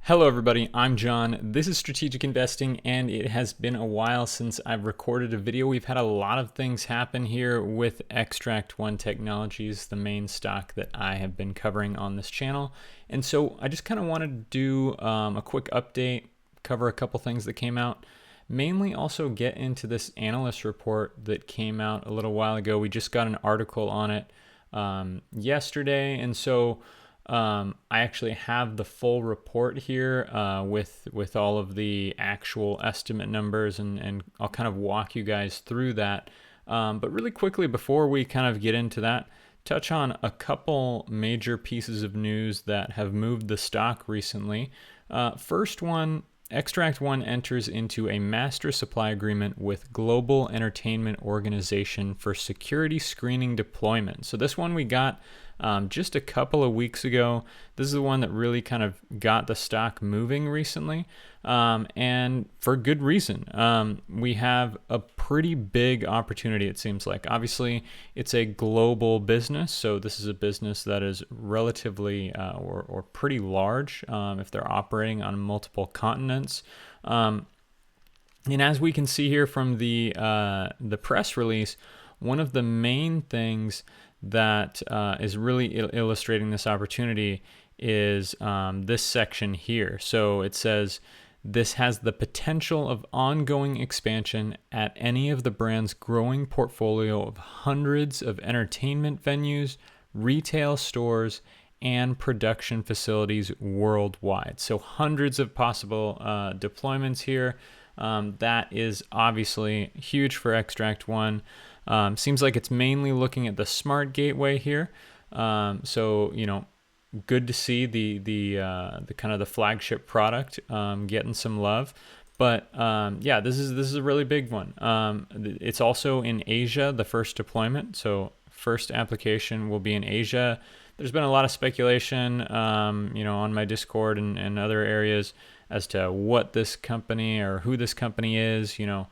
Hello everybody, I'm John. This is Strategic Investing and it has been a while since I've recorded a video. We've had a lot of things happen here with Xtract One Technologies, the main stock that I have been covering on this channel. And so I just kind of wanted to do a quick update, cover a couple things that came out, mainly also get into this analyst report that came out a little while ago. We just got an article on it yesterday, and so I actually have the full report here with all of the actual estimate numbers, and I'll kind of walk you guys through that. But really quickly, before we kind of get into that, touch on a couple major pieces of news that have moved the stock recently. First one, Xtract One enters into a master supply agreement with Global Entertainment Organization for security screening deployment. So this one we got just a couple of weeks ago. This is the one that really kind of got the stock moving recently, and for good reason. We have a pretty big opportunity, it seems like. Obviously, it's a global business, so this is a business that is relatively or pretty large if they're operating on multiple continents. And as we can see here from the press release, one of the main things that is really illustrating this opportunity is this section here. So it says, this has the potential of ongoing expansion at any of the brand's growing portfolio of hundreds of entertainment venues, retail stores, and production facilities worldwide. So hundreds of possible deployments here. That is obviously huge for Xtract One. Seems like it's mainly looking at the smart gateway here. So, you know, good to see the kind of the flagship product getting some love. But yeah, this is a really big one. It's also in Asia, the first deployment. So first application will be in Asia. There's been a lot of speculation, you know, on my Discord and other areas as to what this company or who this company is. You know,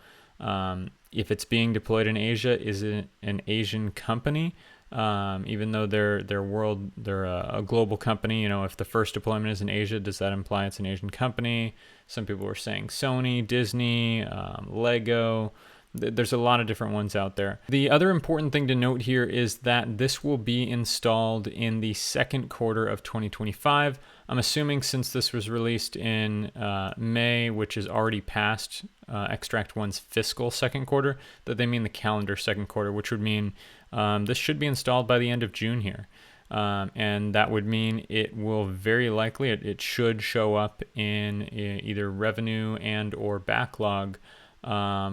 if it's being deployed in Asia, is it an Asian company? Even though they're a global company, you know, if the first deployment is in Asia, does that imply it's an Asian company? Some people were saying Sony, Disney, Lego. There's a lot of different ones out there. The other important thing to note here is that this will be installed in the second quarter of 2025. I'm assuming since this was released in May, which is already past Xtract One's fiscal second quarter, that they mean the calendar second quarter, which would mean this should be installed by the end of June here. And that would mean it will very likely, it should show up in either revenue and or backlog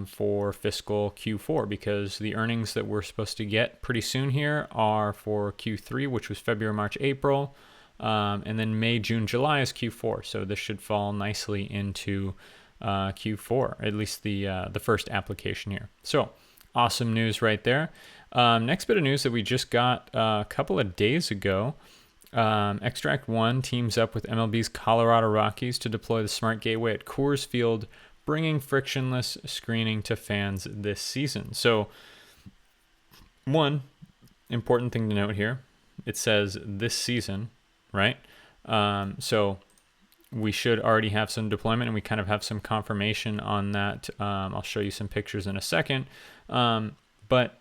for fiscal Q4, because the earnings that we're supposed to get pretty soon here are for Q3, which was February, March, April, and then May, June, July is Q4. So this should fall nicely into Q4, at least the first application here. So awesome news right there. Next bit of news that we just got a couple of days ago. Xtract One teams up with MLB's Colorado Rockies to deploy the smart gateway at Coors Field, bringing frictionless screening to fans this season. So one important thing to note here, it says this season, right? So we should already have some deployment, and we kind of have some confirmation on that. I'll show you some pictures in a second. But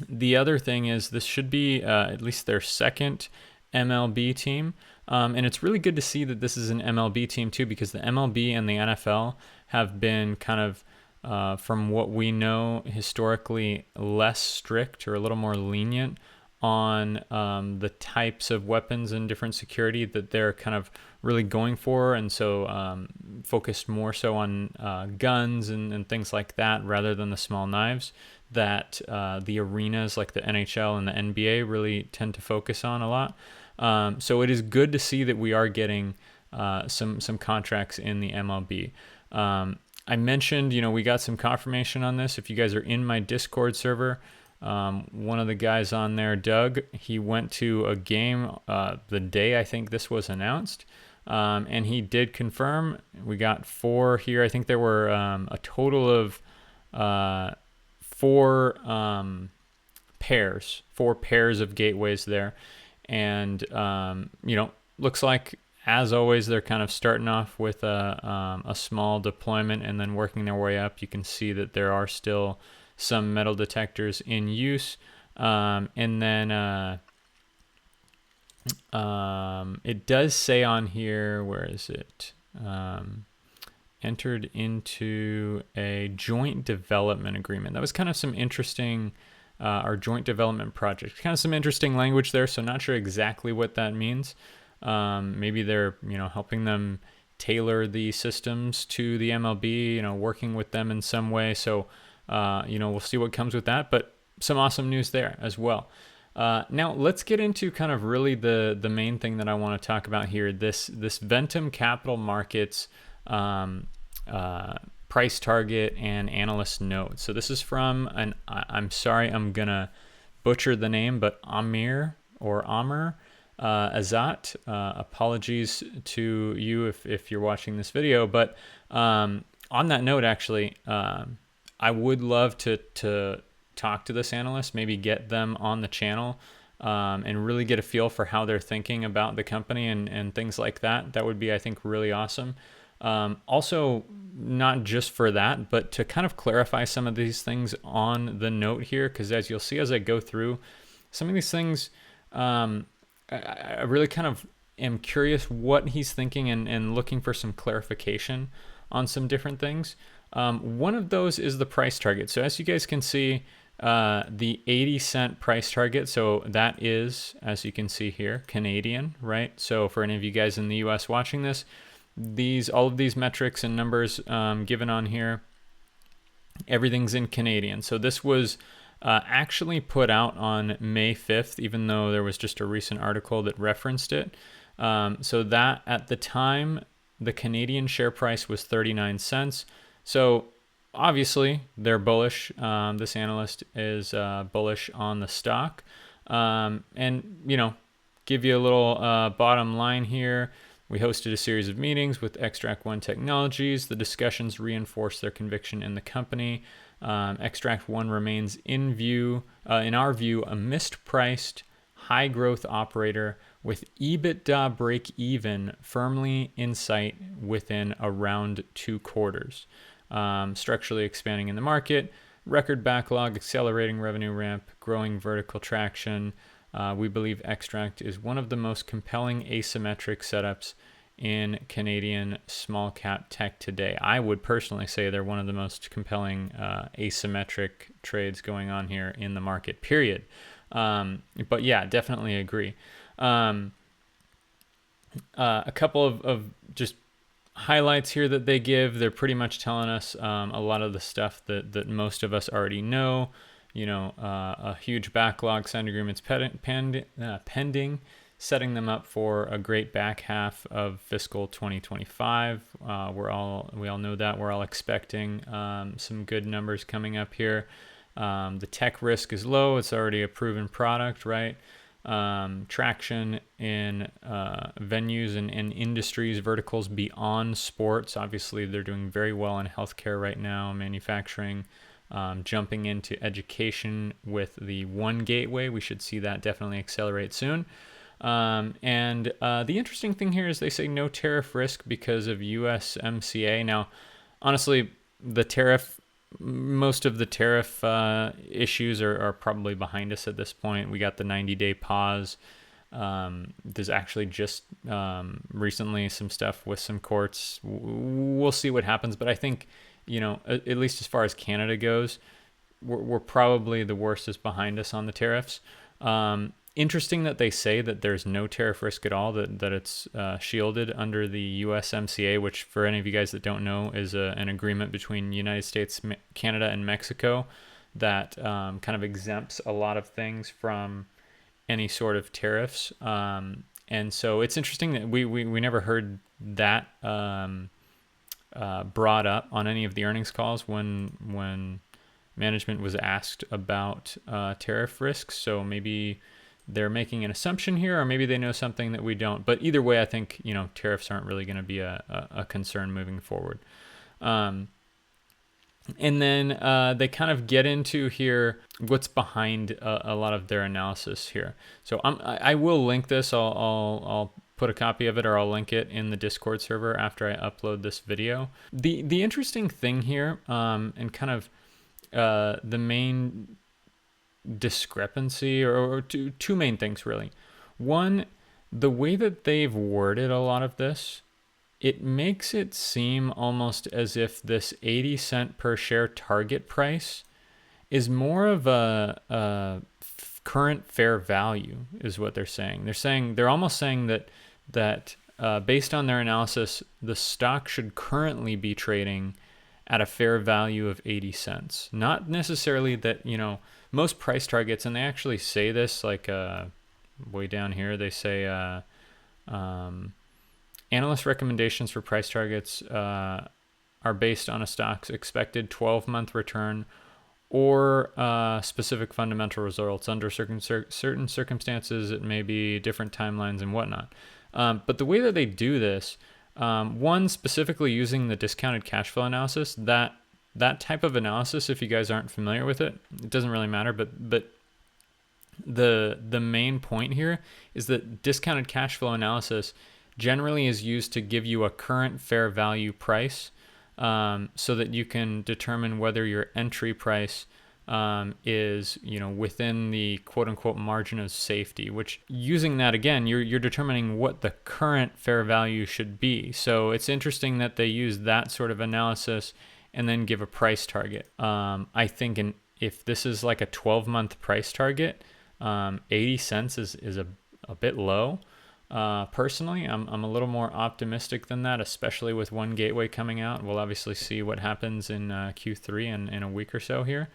the other thing is this should be at least their second MLB team. And it's really good to see that this is an MLB team too, because the MLB and the NFL have been kind of, from what we know, historically less strict or a little more lenient on the types of weapons and different security that they're kind of really going for. And so focused more so on guns and things like that rather than the small knives that the arenas like the NHL and the NBA really tend to focus on a lot. So it is good to see that we are getting some contracts in the MLB. I mentioned, you know, we got some confirmation on this. If you guys are in my Discord server, one of the guys on there, Doug, he went to a game the day I think this was announced, and he did confirm. We got 4 here. I think there were a total of 4 pairs of gateways there. And, you know, looks like as always, they're kind of starting off with a small deployment and then working their way up. You can see that there are still some metal detectors in use. And then it does say on here, where is it? Entered into a joint development agreement. That was kind of some interesting, our joint development project. Kind of some interesting language there, so not sure exactly what that means. Maybe they're, helping them tailor the systems to the MLB, working with them in some way. So, we'll see what comes with that, but some awesome news there as well. Now let's get into kind of really the main thing that I want to talk about here. This Ventum Capital Markets price target and analyst note. So this is from I'm sorry, I'm gonna butcher the name, but Amir Azat. Apologies to you if you're watching this video, but on that note, actually, I would love to talk to this analyst, maybe get them on the channel, and really get a feel for how they're thinking about the company and things like that. That would be, I think, really awesome. Also, not just for that, but to kind of clarify some of these things on the note here, because as you'll see as I go through some of these things, I really kind of am curious what he's thinking and looking for some clarification on some different things. One of those is the price target. So as you guys can see, the 80-cent price target. So that is, as you can see here, Canadian, right? So for any of you guys in the US watching this, all of these metrics and numbers given on here, everything's in Canadian. So this was actually put out on May 5th, even though there was just a recent article that referenced it. So that at the time, the Canadian share price was 39 cents. So obviously they're bullish. This analyst is bullish on the stock. And, give you a little bottom line here. We hosted a series of meetings with Xtract One Technologies. The discussions reinforced their conviction in the company. Xtract One remains in our view, a mispriced, high-growth operator with EBITDA break-even firmly in sight within around 2 quarters. Structurally expanding in the market, record backlog, accelerating revenue ramp, growing vertical traction. We believe Xtract is one of the most compelling asymmetric setups in Canadian small cap tech today. I would personally say they're one of the most compelling asymmetric trades going on here in the market, period. But yeah, definitely agree. A couple of just highlights here that they give. They're pretty much telling us a lot of the stuff that most of us already know. A huge backlog, signed agreements pending, setting them up for a great back half of fiscal 2025. We all know that. We're all expecting some good numbers coming up here. The tech risk is low. It's already a proven product, right? Traction in venues and industries, verticals beyond sports. Obviously, they're doing very well in healthcare right now, manufacturing. Jumping into education with the One Gateway. We should see that definitely accelerate soon. And the interesting thing here is they say no tariff risk because of USMCA. Now, honestly, most of the tariff issues are probably behind us at this point. We got the 90-day pause. There's actually just recently some stuff with some courts. We'll see what happens, but I think, at least as far as Canada goes, we're probably the worst is behind us on the tariffs. Interesting that they say that there's no tariff risk at all, that it's shielded under the USMCA, which for any of you guys that don't know is an agreement between United States, Canada, and Mexico that kind of exempts a lot of things from any sort of tariffs. And so it's interesting that we never heard that brought up on any of the earnings calls when management was asked about tariff risks. So maybe they're making an assumption here, or maybe they know something that we don't. But either way, I think tariffs aren't really going to be a concern moving forward. And then they kind of get into here what's behind a lot of their analysis here. So I will link this. I'll put a copy of it, or I'll link it in the Discord server after I upload this video. The interesting thing here, and kind of the main discrepancy, or two main things really. One, the way that they've worded a lot of this, it makes it seem almost as if this 80 cent per share target price is more of a current fair value, is what they're saying. They're almost saying that based on their analysis, the stock should currently be trading at a fair value of 80 cents. Not necessarily that, most price targets, and they actually say this like way down here, they say analyst recommendations for price targets are based on a stock's expected 12-month return or specific fundamental results. Under certain circumstances, it may be different timelines and whatnot. But the way that they do this, one, specifically using the discounted cash flow analysis, that type of analysis, if you guys aren't familiar with it, it doesn't really matter, but the main point here is that discounted cash flow analysis generally is used to give you a current fair value price, so that you can determine whether your entry price is within the quote unquote margin of safety, which, using that again, you're determining what the current fair value should be. So it's interesting that they use that sort of analysis and then give a price target. I think if this is like a 12-month price target, 80 cents is a bit low. Personally, I'm a little more optimistic than that, especially with One Gateway coming out. We'll obviously see what happens in Q3 and in a week or so here.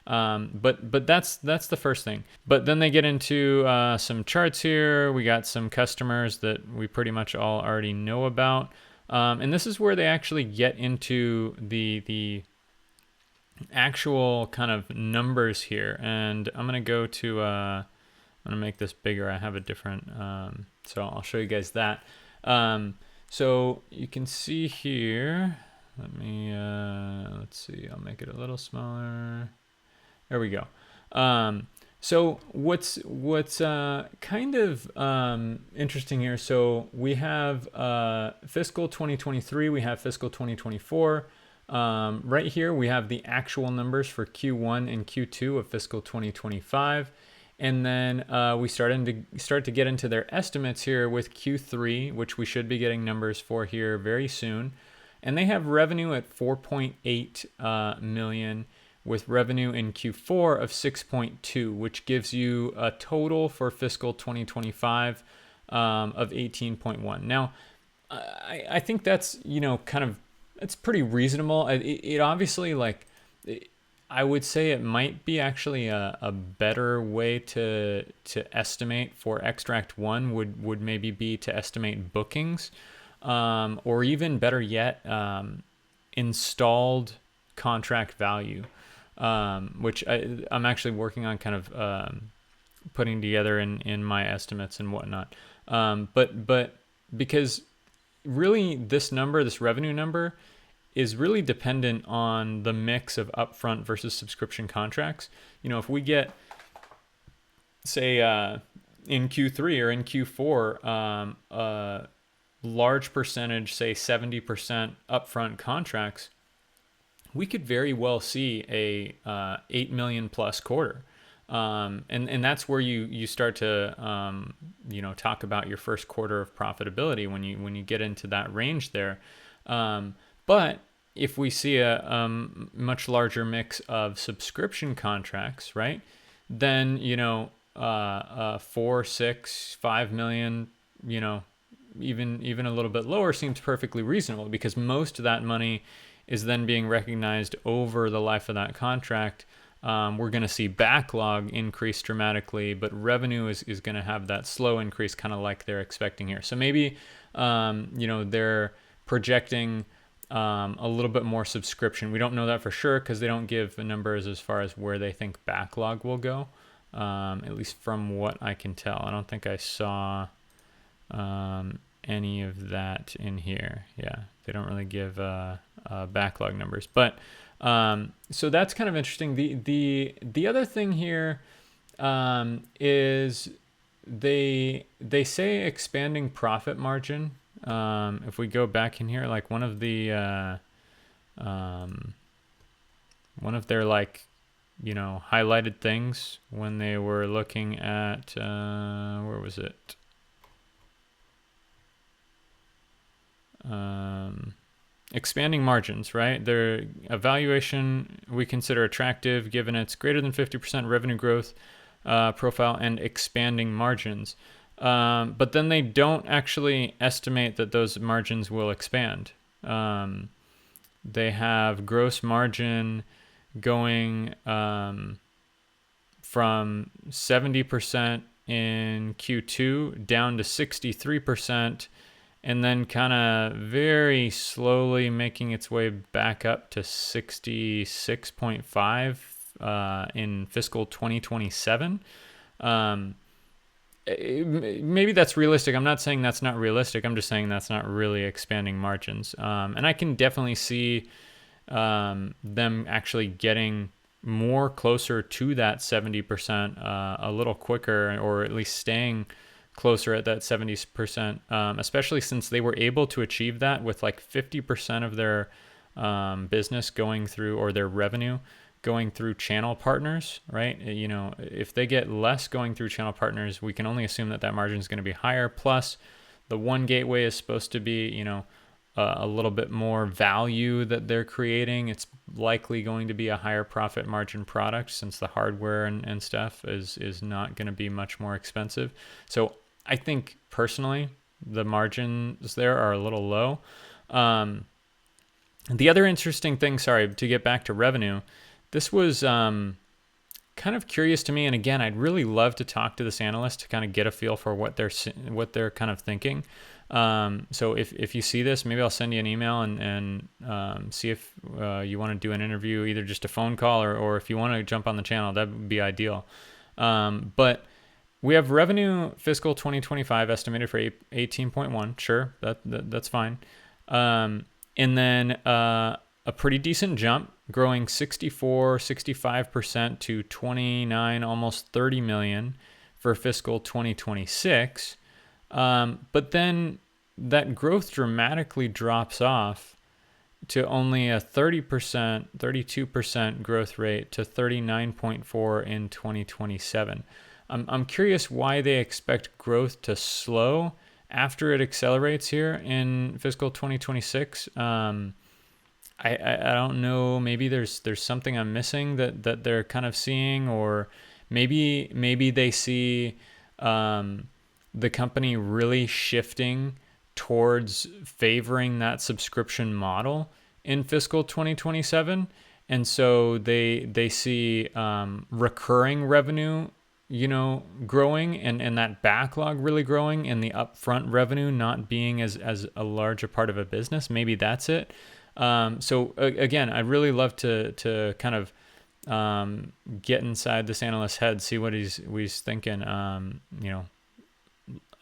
But that's the first thing. But then they get into some charts here. We got some customers that we pretty much all already know about. And this is where they actually get into the actual kind of numbers here. And I'm going to go to, I'm going to make this bigger. I have a different, so I'll show you guys that. So you can see here, let's see, I'll make it a little smaller. There we go. So what's kind of interesting here, so we have fiscal 2023, we have fiscal 2024. Right here we have the actual numbers for Q1 and Q2 of fiscal 2025. And then we start to get into their estimates here with Q3, which we should be getting numbers for here very soon. And they have revenue at 4.8 million, with revenue in Q4 of 6.2, which gives you a total for fiscal 2025 of 18.1. Now, I think that's, it's pretty reasonable. It obviously, I would say it might be actually a better way to estimate for Xtract One would maybe be to estimate bookings, or even better yet, installed contract value. Which I'm actually working on kind of putting together in my estimates and whatnot. But because really this revenue number, is really dependent on the mix of upfront versus subscription contracts. If we get, say, in Q3 or in Q4, a large percentage, say 70% upfront contracts, we could very well see a 8 million plus quarter. And that's where you start to, talk about your first quarter of profitability when you get into that range there. But if we see a much larger mix of subscription contracts, right, then, 4, 6, 5 million, even a little bit lower seems perfectly reasonable, because most of that money is then being recognized over the life of that contract. We're going to see backlog increase dramatically, but revenue is going to have that slow increase, kind of like they're expecting here. So maybe, they're projecting a little bit more subscription. We don't know that for sure because they don't give the numbers as far as where they think backlog will go, at least from what I can tell. I don't think I saw any of that in here. Yeah, they don't really give backlog numbers. But so that's kind of interesting. The other thing here is they say expanding profit margin. If we go back in here, like one of their like, highlighted things when they were looking at where was it? Expanding margins, right? Their evaluation we consider attractive given its greater than 50% revenue growth profile and expanding margins. But then they don't actually estimate that those margins will expand. They have gross margin going from 70% in Q2 down to 63%, and then kind of very slowly making its way back up to 66.5 in fiscal 2027. Maybe that's realistic. I'm not saying that's not realistic. I'm just saying that's not really expanding margins. And I can definitely see them actually getting more closer to that 70% a little quicker, or at least staying closer at that 70%, especially since they were able to achieve that with like 50% of their business going through, or their revenue going through channel partners, right? If they get less going through channel partners, we can only assume that that margin is going to be higher. Plus, the one gateway is supposed to be, a little bit more value that they're creating. It's likely going to be a higher profit margin product, since the hardware and stuff is not going to be much more expensive. So I think personally, the margins there are a little low. The other interesting thing, sorry, to get back to revenue, this was kind of curious to me. And again, I'd really love to talk to this analyst to kind of get a feel for what they're kind of thinking. So if you see this, maybe I'll send you an email and see if you want to do an interview, either just a phone call or if you want to jump on the channel, that would be ideal. But we have revenue fiscal 2025 estimated for 18.1. Sure, that's fine. And then a pretty decent jump, growing 65% to 29, almost 30 million for fiscal 2026. But then that growth dramatically drops off to only a 32% growth rate to 39.4 in 2027. I'm curious why they expect growth to slow after it accelerates here in fiscal 2026. I don't know. Maybe there's something I'm missing that they're kind of seeing, or maybe they see the company really shifting towards favoring that subscription model in fiscal 2027. And so they see recurring revenue, growing, and that backlog really growing, and the upfront revenue not being as a large a part of a business. Maybe that's it. So again, I'd really love to kind of get inside this analyst's head, see what he's thinking.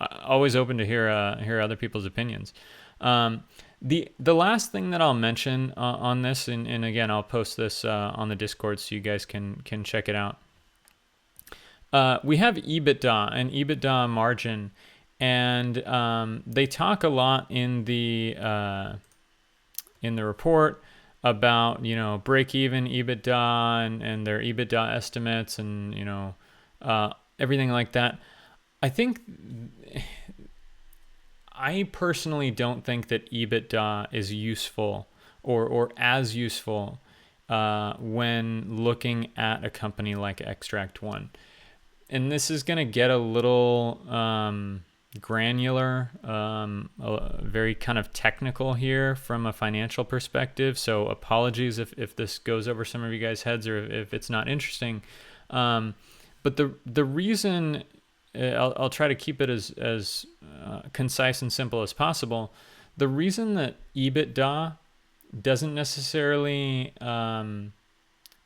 Always open to hear other people's opinions. The last thing that I'll mention on this, and again, I'll post this on the Discord so you guys can check it out. We have EBITDA and EBITDA margin, and they talk a lot in the report about break-even EBITDA and their EBITDA estimates and everything like that. I personally don't think that EBITDA is useful or as useful when looking at a company like Xtract One. And this is going to get a little granular, very kind of technical here from a financial perspective. So apologies if this goes over some of you guys' heads or if it's not interesting. But the reason, I'll try to keep it as concise and simple as possible. The reason that EBITDA doesn't necessarily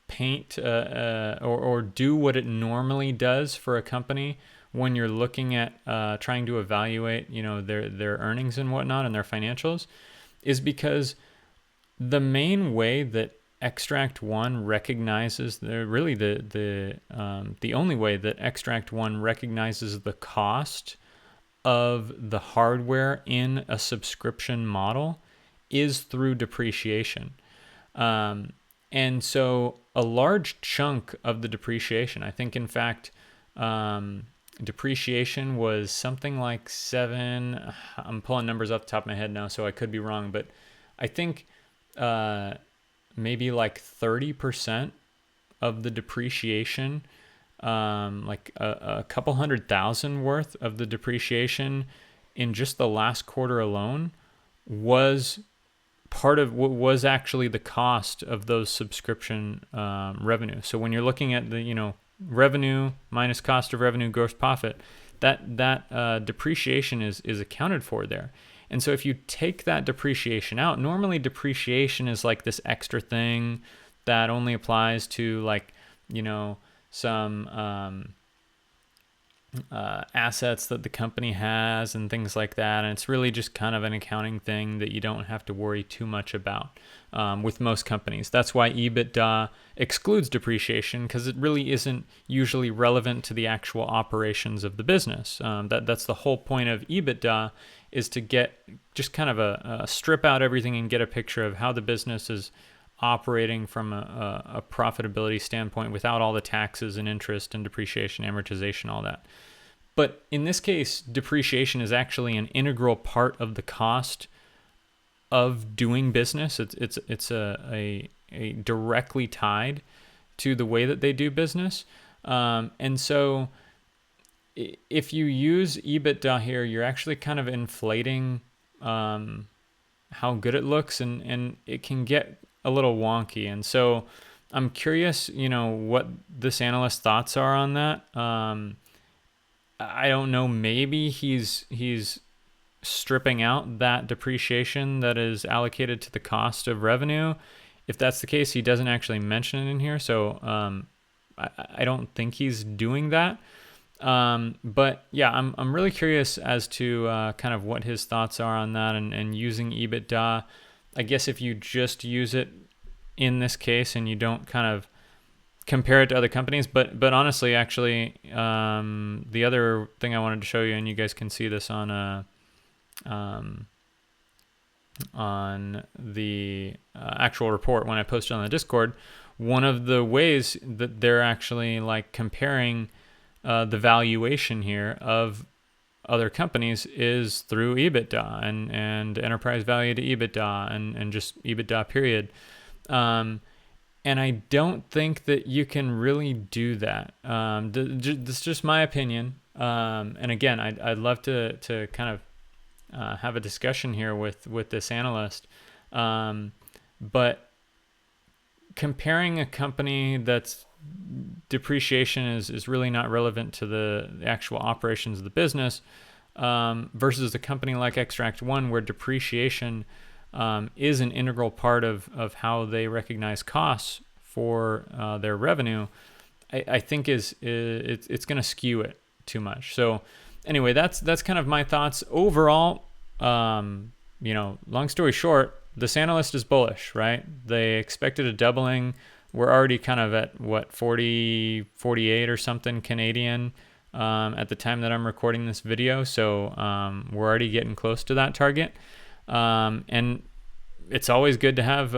paint or do what it normally does for a company when you're looking at trying to evaluate their earnings and whatnot and their financials is because the main way that Xtract One recognizes the only way that Xtract One recognizes the cost of the hardware in a subscription model is through depreciation. And so a large chunk of the depreciation, I think in fact, depreciation was something like I'm pulling numbers off the top of my head now, so I could be wrong, but I think maybe like 30% of the depreciation, like a couple $100,000 worth of the depreciation in just the last quarter alone was part of what was actually the cost of those subscription revenue. So when you're looking at the revenue minus cost of revenue, gross profit, that depreciation is accounted for there. And so if you take that depreciation out, normally depreciation is like this extra thing that only applies to some assets that the company has and things like that. And it's really just kind of an accounting thing that you don't have to worry too much about with most companies. That's why EBITDA excludes depreciation, because it really isn't usually relevant to the actual operations of the business. That's the whole point of EBITDA, is to get just kind of a strip out everything and get a picture of how the business is operating from a profitability standpoint without all the taxes and interest and depreciation, amortization, all that. But in this case, depreciation is actually an integral part of the cost of doing business. It's a directly tied to the way that they do business. And so if you use EBITDA here, you're actually kind of inflating how good it looks, and it can get a little wonky. And so I'm curious, what this analyst's thoughts are on that. I don't know, maybe he's stripping out that depreciation that is allocated to the cost of revenue. If that's the case, he doesn't actually mention it in here. So I don't think he's doing that. But yeah, I'm really curious as to kind of what his thoughts are on that and using EBITDA. I guess if you just use it in this case and you don't kind of compare it to other companies, but honestly, actually, the other thing I wanted to show you, and you guys can see this on the actual report when I posted on the Discord, one of the ways that they're actually like comparing the valuation here of other companies is through EBITDA and enterprise value to EBITDA and just EBITDA period. And I don't think that you can really do that. This is just my opinion. And again, I'd love to kind of have a discussion here with this analyst. But comparing a company that's depreciation is really not relevant to the actual operations of the business versus a company like Xtract One, where depreciation is an integral part of how they recognize costs for their revenue, I think it's going to skew it too much. So anyway, that's kind of my thoughts overall. Long story short, this analyst is bullish, right? They expected a doubling. We're already kind of at 40, 48 or something Canadian at the time that I'm recording this video. So we're already getting close to that target. And it's always good to have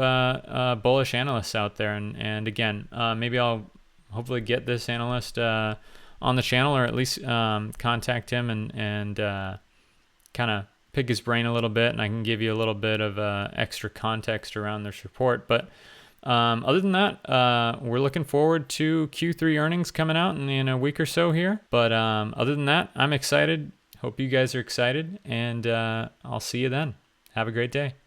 bullish analysts out there. And again, maybe I'll hopefully get this analyst on the channel, or at least contact him and kind of pick his brain a little bit, and I can give you a little bit of extra context around this report. But other than that, we're looking forward to Q3 earnings coming out in a week or so here. But other than that, I'm excited. Hope you guys are excited, and I'll see you then. Have a great day.